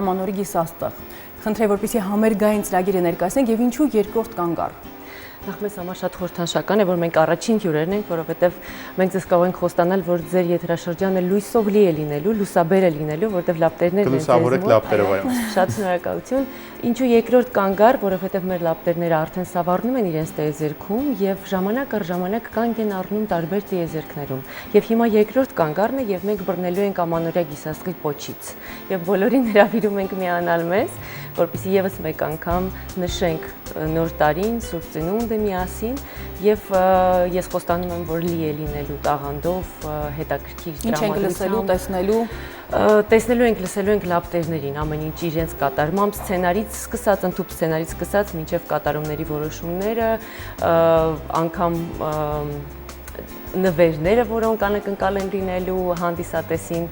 ամանորի գիսաստղ։ Խնդրեմ, որպեսզի համերգային ծրագիրը ներկայացնենք եւ ինչու երկրորդ կանգառ։ Նախ մեզ համար շատ խորհրդանշական է, որ մենք առաջին հյուրերն ենք, որովհետև մենք ձեզ կարող ենք խոստանալ, որ ձեր եթերաշրջանը լույսով լի է լինելու, լուսաբեր է լինելու, որովհետև լապտերներն են լուսավորեք լապտերով այո։ Շատ շնորհակալություն։ Ինչու երկրորդ կանգառ, որովհետև մեր լապտերները արդեն սավառնում են իրենց տիեզերքում եւ ժամանակ առ ժամանակ կանգ են առնում տարբեր տիեզերքներում։ Եվ հիմա երկրորդ կանգառն է եւ մենք բռնելու ենք ամանորյա գիսաստղի պոչից։ Եվ բոլորին հրավիրում ենք միանալ մեզ, որպեսզի եւս մեկ անգամ նշենք նոր տարին, Սուրբ Ծնունդը միասին եւ ես խոստանում եմ, որ լի է լինելու տաղանդով, հետաքրքիր դրամատուրգիայով, տեսնելու ենք, լսելու ենք լապտերներին, ամեն ինչ իրենց կատարմամբ, սցենարից սկսած, ընդհանուր սցենարից սկսած մինչև կատարումների որոշումները, անգամ նվերները, որոնք անակնկալ են լինելու հանդիսատեսին,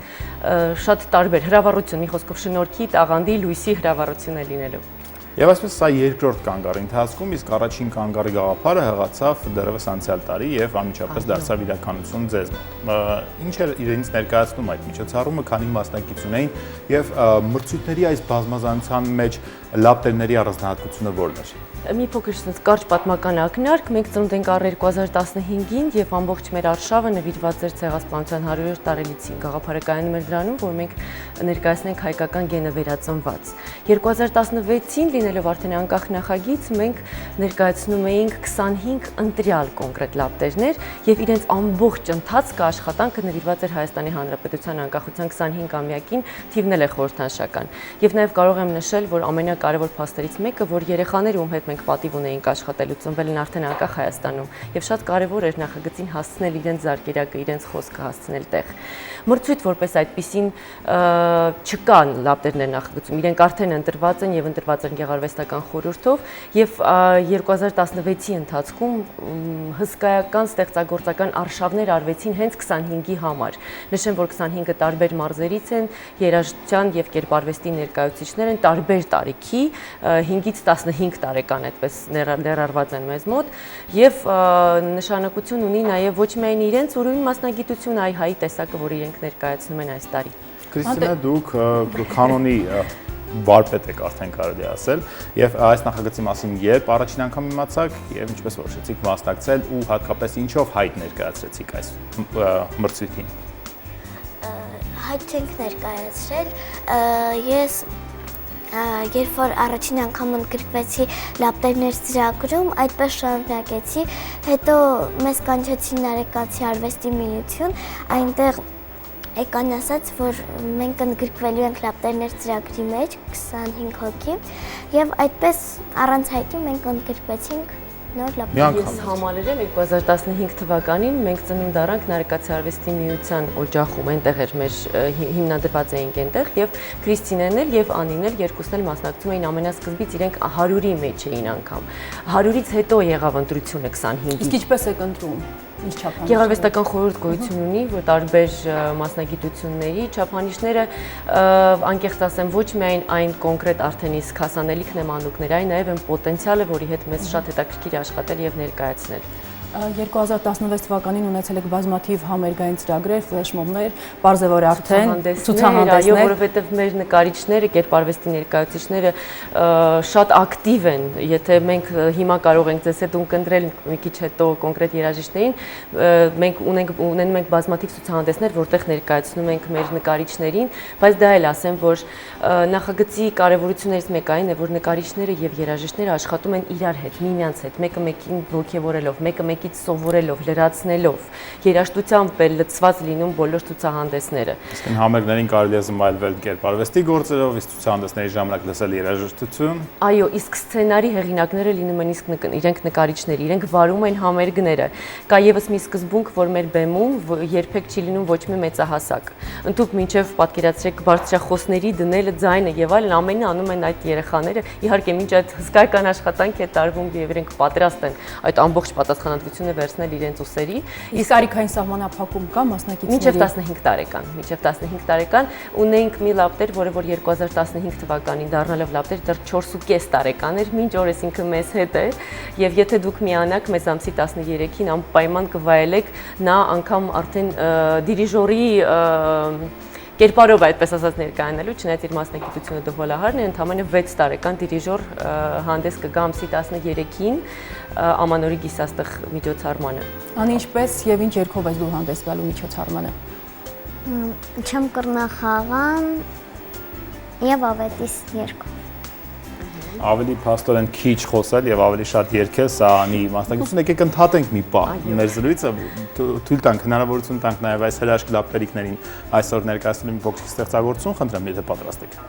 շատ տարբեր հրավառություն, մի խոսքով շնորհքի, տաղանդի, լույսի հրավառություն է լինելու։ Եվ այսպես սա երկրորդ կանգառի ընթացքում, իսկ առաջին կանգառի գաղափարը հղացավ դեռևս անցյալ տարի եւ անմիջապես դարձավ իրականություն ձեզ մոտ։ Ինչ էր իրենից ներկայացնում այդ միջոցառումը, քանի մասնակիցություն էին եւ մրցույթների այս բազմազանության մեջ լապտերների առանձնահատկությունը որն էր։ Մի փոքր կարճ պատմական ակնարկ, մենք ծնունդ ենք առել 2015-ին եւ ամբողջ մեր արշավը նվիրված էր ցեղասպանության 100-րդ տարելիցին։ Գաղափարը կայանում էր դրանում, որ մենք ներկայացնենք հայկական գենը վերածնված։ 2016-ին լինելով արդեն անկախ նախագիծ, մենք ներկայացնում էինք 25 ընտրյալ կոնկրետ լապտերներ եւ իրենց ամբողջ ընթացքը աշխատանքը նվիրված էր Հայաստանի Հանրապետության անկախության 25-ամյակին, թիվն էլ է խորհրդանշական։ Եվ նաեւ կարող եմ նշել, որ ամենակարևոր փաստերից մեկը, որ երեխաները, ում հետ մենք պատիվ ունեինք աշխատելու, ծնվել են արդեն անկախ Հայաստանում եւ շատ կարեւոր էր նախագծին հասցնել իրենց զարկերակը, իրենց խոսքը հասցնել տեղ։ Մրցույթ որպես այդպիսին չկան լապտերներ նախագծում, իրենք արդեն ընտրված են եւ ընտրված են գեղարվեստական խորհրդով եւ 2016-ի ընթացքում հսկայական ստեղծագործական արշավներ արվեցին հենց 25-ի համար։ Նշեմ, որ 25-ը տարբեր մարզերից են, երաժշտության եւ կերպարվեստի ներկայացուցիչներ են տարբեր տարիքի, 5-ից 15 տարեկան այդպես ներառված են մեզ մոտ եւ նշանակություն ունի նաեւ ոչ միայն իրենց ուրույն մասնագիտությունը, այլ հայի տեսակը, որ իրենք ներկայացնում են այս տարի։ Քրիստինա, դուք կանոնի վարպետ եք արդեն կարելի ասել եւ այս նախագծի մասին երբ առաջին անգամ իմացաք եւ ինչպես որոշեցիք մասնակցել ու հատկապես ինչով հայտ ներկայացրեցիք այս մրցույթին։ Հայտ ենք ներկայացրել, ես երբ որ առաջին անգամ ընդգրկվեցի լապտերներ ծրագրում, այդպես շարունակեցի, հետո մեզ կանչեցին Նարեկացի արվեստի միություն, այնտեղ եկան ասաց, որ մենք ընդգրկվելու ենք լապտերներ ծրագրի մեջ 25 հոգի եւ այդպես առանց հայտի մենք ընդգրկվեցինք նոր լապտեր։ Ես համալրել 2015 թվականին մենք ծնունդ առանք Նարեկացի արվեստի միության օջախում, այնտեղ էր մեր հիմնադրված էինք այնտեղ եւ Քրիստինեն էլ եւ Անին էլ երկուսն էլ մասնակցում էին ամենասկզբից, իրենք 100-ի մեջ էին անգամ։ 100-ից հետո եղավ ընտրությունը 25-ից։ Իսկ ինչպես եք ընտրում։ Գեղարվեստական խորհուրդ գոյություն ունի, որ տարբեր մասնագիտությունների չափանիշները, անկեղծ ասեմ, ոչ միայն այն կոնկրետ արդեն իսկ հասանելիքն է մանուկներ, այլ նաև այն պոտենցիալը, որի հետ մեզ շատ հետաքրքիր աշխատել եւ ներկայացնել։ 2016 թվականին ունեցել եք բազմաթիվ համերգային ծրագրեր, ֆլեշմոբներ, պարզեւոր արդեն ցուցահանդեսներ, այո, որովհետեւ մեր նկարիչները, կերպարվեստի ներկայացուցիչները շատ ակտիվ են, եթե մենք հիմա կարող ենք ձեզ հետ ունկնդրել մի քիչ հետո կոնկրետ երաժիշտներին, մենք ունենում ենք բազմաթիվ ցուցահանդեսներ, որտեղ ներկայացնում ենք մեր նկարիչներին, բայց դա էլ ասեմ, որ նախագծի կարևորություններից մեկը այն է, որ նկարիչները եւ երաժիշտները աշխատում են իրար հետ, միմյանց հետ, մեկը մեկին ողջևորելով, մեկը մեկից սովորելով, լրացնելով, երաժշտությամբ էլ լցված լինում բոլոր ցուցահանդեսները։ Իսկ համերգներին կարելի է զմայլվել կերպարվեստի գործերով, իսկ ցուցահանդեսների ժամանակ լսել երաժշտություն։ Այո, իսկ սցենարի հեղինակները լինում են իսկ իրենք նկարիչներ, իրենք վարում են համերգները։ Կա եւս մի սկզբունք, որ մեր բեմում երբեք չի լինում ոչ մի մեծահասակ։ Ընդհանուր մինչև պատկերացրեք բարձրախոսների դնելը, ձայնը եւ այլն, ամենը անում են այդ երեխաները։ Իհարկե, մինչ այդ հսկայական աշխատանք է տարվում եւ իրենք պատրաստ են այդ ամբողջ պատասխանատվությունը վերցնել իրենց ուսերի։ Իսկ տարիքային սահմանափակում կա մասնակիցների։ Մինչև 15 տարեկան, մինչև 15 տարեկան ունենք մի լապտեր, որը որ 2015 թվականին դառնալով լապտեր դեռ 4.5 տարեկան էր, մինչ օրս ինքը մեզ հետ է, եւ եթե դուք միանաք մեզ ամսի 13-ին անպայման կվայելեք, նա անգամ արդեն դիրիժորի կերպարով այդպես ասած ներկայանալու, չնայած իր մասնագիտությունը դհոլահարն է, ընդամենը 6 տարեկան դիրիժոր հանդես կգա ամսի 13-ին Ամանորի գիսաստղ միջոցառմանը։ Անի ինչպես եւ ինչ երգով ես դու հանդես գալու միջոցառմանը։ Չեմ կրնա խաղան եւ ավետիս երգով։ Ավելի փաստորեն քիչ խոսել եւ ավելի շատ երգել, սա անի մասնագիտություն, եկեք ընդհատենք մի պահ։ Մեր զրույցը թույլ տանք, հնարավորություն տանք նաեւ այս հրաշք լապտերիկներին այսօր ներկայացնելու մի փոքրիկ ստեղծագործություն, խնդրեմ, եթե պատրաստ եք։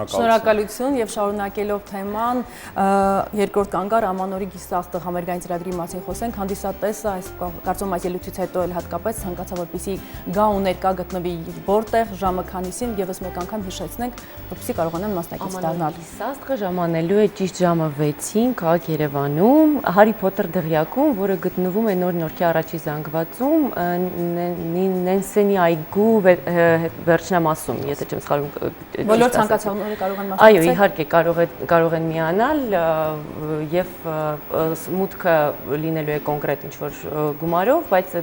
Շնորհակալություն եւ շարունակելով թեման երկրորդ կանգար Ամանորի գիսաստղ համերգային ծրագրի մասին խոսենք, հանդիսատեսը այս կարծում այս ելույթից հետո էլ հատկապես ցանկացավ որպեսզի գա ու ներկա գտնվի որտեղ, ժամը քանիսին, եւս մեկ անգամ հիշեցնենք, որպեսզի կարողանան մասնակից դառնալ։ Գիսաստղը ժամանելու է ճիշտ ժամը 6-ին քաղաք Երևանում, Հարի Փոթեր դղյակում, որը գտնվում է Նոր Նորքի առաջի զանգվածում, Նենսենի այգու վերջնամասում, եթե չեմ սխալվում։ Բոլոր ցանկացողները կարող են մասնակցել։ Այո, իհարկե կարող են միանալ եւ մուտքը լինելու է կոնկրետ ինչ-որ գումարով, բայց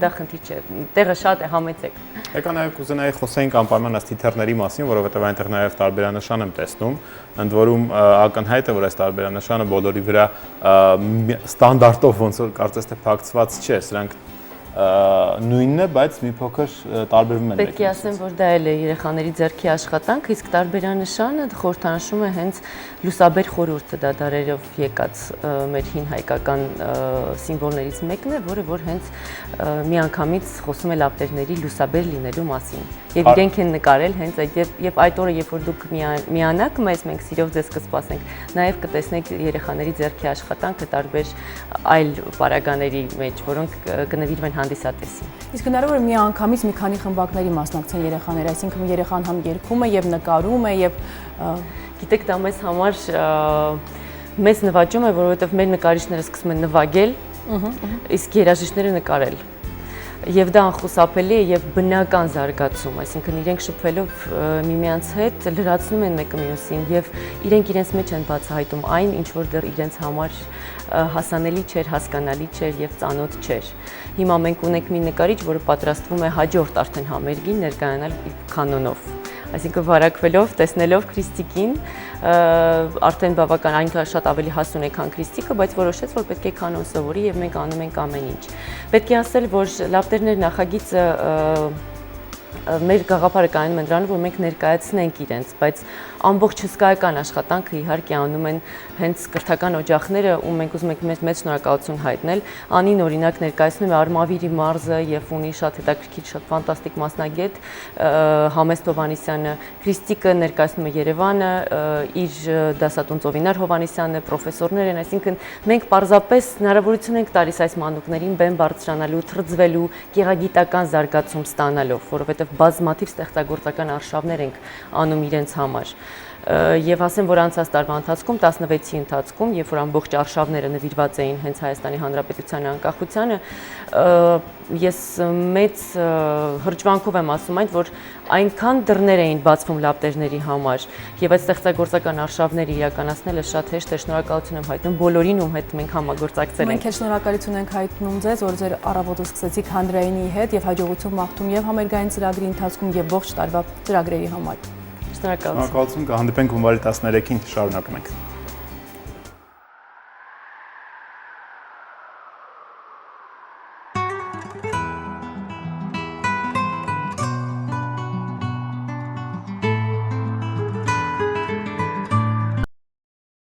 դա խնդիր չէ։ Տեղը շատ է, համեցեք։ Եկա նաև կուզենայի խոսենք անպայման այս թիթեռների մասին, որովհետև այնտեղ նաև տարբերանշան եմ տեսնում, ընդ որում ակնհայտ է, որ այս տարբերանշանը բոլորի վրա ստանդարտով ոնց որ կարծես թե փակցված չէ, սրանք նույնն է, բայց մի փոքր տարբերվում են։ Պետք է ասեմ, որ դա էլ է երեխաների ձեռքի աշխատանք, իսկ տարբերանշանը խորհրդանշում է հենց լուսաբեր խորհուրդը, դա դարերով եկած մեր հին հայկական սիմվոլներից մեկն է, որը որ հենց միանգամից խոսում է լապտերների լուսաբեր լինելու մասին։ Եվ իրենք են նկարել հենց այդ եւ այդ օրը, երբ որ դուք միանաք մեզ, մենք սիրով ձեզ կսպասենք, նաեւ կտեսնեք երեխաների ձեռքի աշխատանքը տարբեր այլ պարագաների մեջ, որոնք կնվիրվեն հանդիսատեսին։ Իսկ հնարավոր է միանգամից մի քանի խմբակների մասնակցեն երեխաները, այսինքն երեխան համ երգում է եւ նկարում է եւ գիտեք, դա մեզ համար մեծ նվաճում է, որովհետեւ մեր նկարիչները սկսում են նվագել, իսկ երաժիշտները նկարել։ Եվ դա անխուսափելի է եւ բնական զարգացում, այսինքն իրենք շփվելով միմյանց հետ լրացնում են մեկը մյուսին եւ իրենք իրենց մեջ են բացահայտում այն, ինչ որ դեռ իրենց համար հասանելի չէր, հասկանալի չէր եւ ծանոթ չէր։ Հիմա մենք ունենք մի նկարիչ, որը պատրաստվում է հաջորդ արդեն համերգին ներկայանալ կանոնով։ Այսինքն վարակվելով, տեսնելով Քրիստիկին, արդեն բավական այնքան շատ ավելի հասուն է, քան Քրիստիկը, բայց որոշեց, որ պետք է կանոն սովորի եւ մենք անում ենք ամեն ինչ։ Պետք է ասել, որ լապտերներ նախագիծը մեր գաղափարը կայանում է դրանում, որ մենք ներկայացնենք իրենց, բայց ամբողջ հսկայական աշխատանքը իհարկե անում են հենց կրթական օջախները, ու մենք ուզում ենք մեծ շնորհակալություն հայտնել։ Անին օրինակ ներկայացնում է Արմավիրի մարզը եւ ունի շատ հետաքրքիր, շատ ֆանտաստիկ մասնագետ Համեստ Հովհաննիսյանը, Քրիստիկը ներկայացնում է Երևանը, իր դասատուն Ծովինար Հովհաննիսյանը, պրոֆեսորներ են, այսինքն մենք պարզապես հնարավորություն ենք տալիս այս մանուկներին բեմ բարձրանալու, թրծվելու, գեղագիտական զարգացում ստանալով, որովհետեւ բազմաթիվ ստեղծագործական արշավներ ենք անում իրենց համար։ Եվ ասեմ, որ անցած տարվա ընթացքում 16-ի ընթացքում, երբ որ ամբողջ արշավները նվիրված էին հենց Հայաստանի Հանրապետության անկախությանը, ես մեծ հրճվանքով եմ ասում այն, որ այնքան դռներ էին բացվում լապտերների համար եւ այդ ստեղծագործական արշավները իրականացնելը շատ հեշտ է։ Շնորհակալություն եմ հայտնում բոլորին, ում հետ մենք համագործակցել ենք։ Մենք էլ շնորհակալություն ենք հայտնում ձեզ, որ ձեր առավոտը սկսեցիք հանրայինի հետ եւ հաջողություն մաղթում եւ համերգային ծրագրի ընթացքում եւ ողջ տարվա ծրագրերի համար։ Շնորհակալություն։ Շնորհակալություն, կհանդիպենք հունվարի 13-ին, շարունակում ենք։